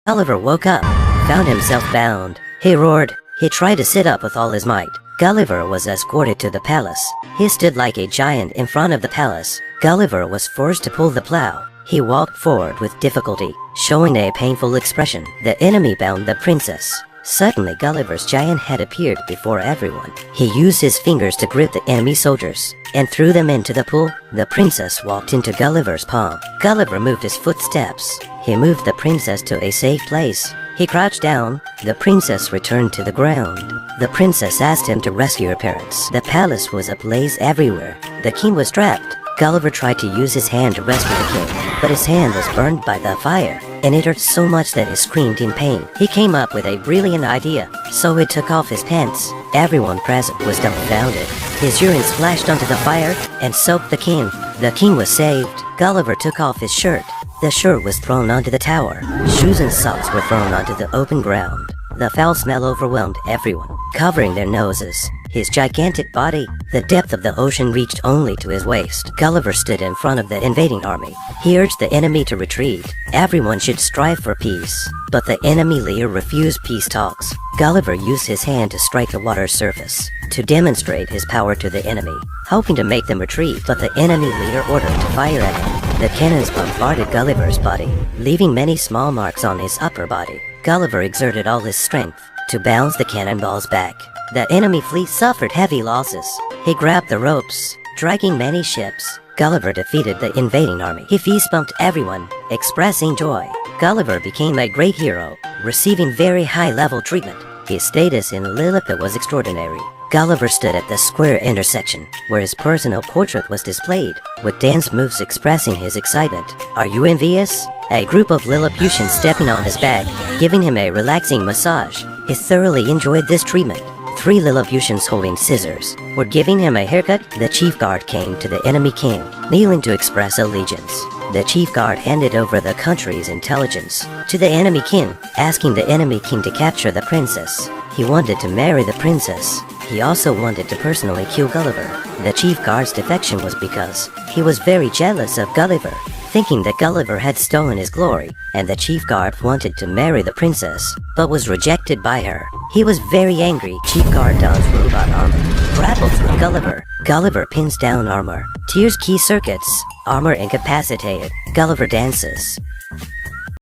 Gulliver woke up, found himself bound. He roared. He tried to sit up with all his might. Gulliver was escorted to the palace. He stood like a giant in front of the palace. Gulliver was forced to pull the plow. He walked forward with difficulty, showing a painful expression. The enemy bound the princess. Suddenly Gulliver's giant head appeared before everyone. He used his fingers to grip the enemy soldiers and threw them into the pool. The princess walked into Gulliver's palm. Gulliver moved his footsteps. He moved the princess to a safe place. He crouched down. The princess returned to the ground. The princess asked him to rescue her parents. The palace was ablaze everywhere. The king was trapped. Gulliver tried to use his hand to rescue the king, but his hand was burned by the fire, and it hurt so much that he screamed in pain. He came up with a brilliant idea, so he took off his pants. Everyone present was dumbfounded. His urine splashed onto the fire and soaked the king. The king was saved. Gulliver took off his shirt. The shirt was thrown onto the tower. Shoes and socks were thrown onto the open ground. The foul smell overwhelmed everyone, covering their noses. His gigantic body, the depth of the ocean reached only to his waist. Gulliver stood in front of the invading army. He urged the enemy to retreat. Everyone should strive for peace. But the enemy leader refused peace talks. Gulliver used his hand to strike the water's surface, to demonstrate his power to the enemy, hoping to make them retreat. But the enemy leader ordered to fire at him. The cannons bombarded Gulliver's body, leaving many small marks on his upper body. Gulliver exerted all his strength to bounce the cannonballs back. The enemy fleet suffered heavy losses. He grabbed the ropes, dragging many ships. Gulliver defeated the invading army. He fist-bumped everyone, expressing joy. Gulliver became a great hero, receiving very high-level treatment. His status in Lilliput was extraordinary. Gulliver stood at the square intersection, where his personal portrait was displayed, with dance moves expressing his excitement. Are you envious? A group of Lilliputians stepping on his back, giving him a relaxing massage. He thoroughly enjoyed this treatment. 3 Lilliputians holding scissors were giving him a haircut. The chief guard came to the enemy king, kneeling to express allegiance. The chief guard handed over the country's intelligence to the enemy king, asking the enemy king to capture the princess. He wanted to marry the princess. He also wanted to personally kill Gulliver. The chief guard's defection was because he was very jealous of Gulliver, thinking that Gulliver had stolen his glory, and the chief guard wanted to marry the princess, but was rejected by her. He was very angry. Chief guard dons robot armor, grapples with Gulliver. Gulliver pins down armor, tears key circuits, armor incapacitated. Gulliver dances.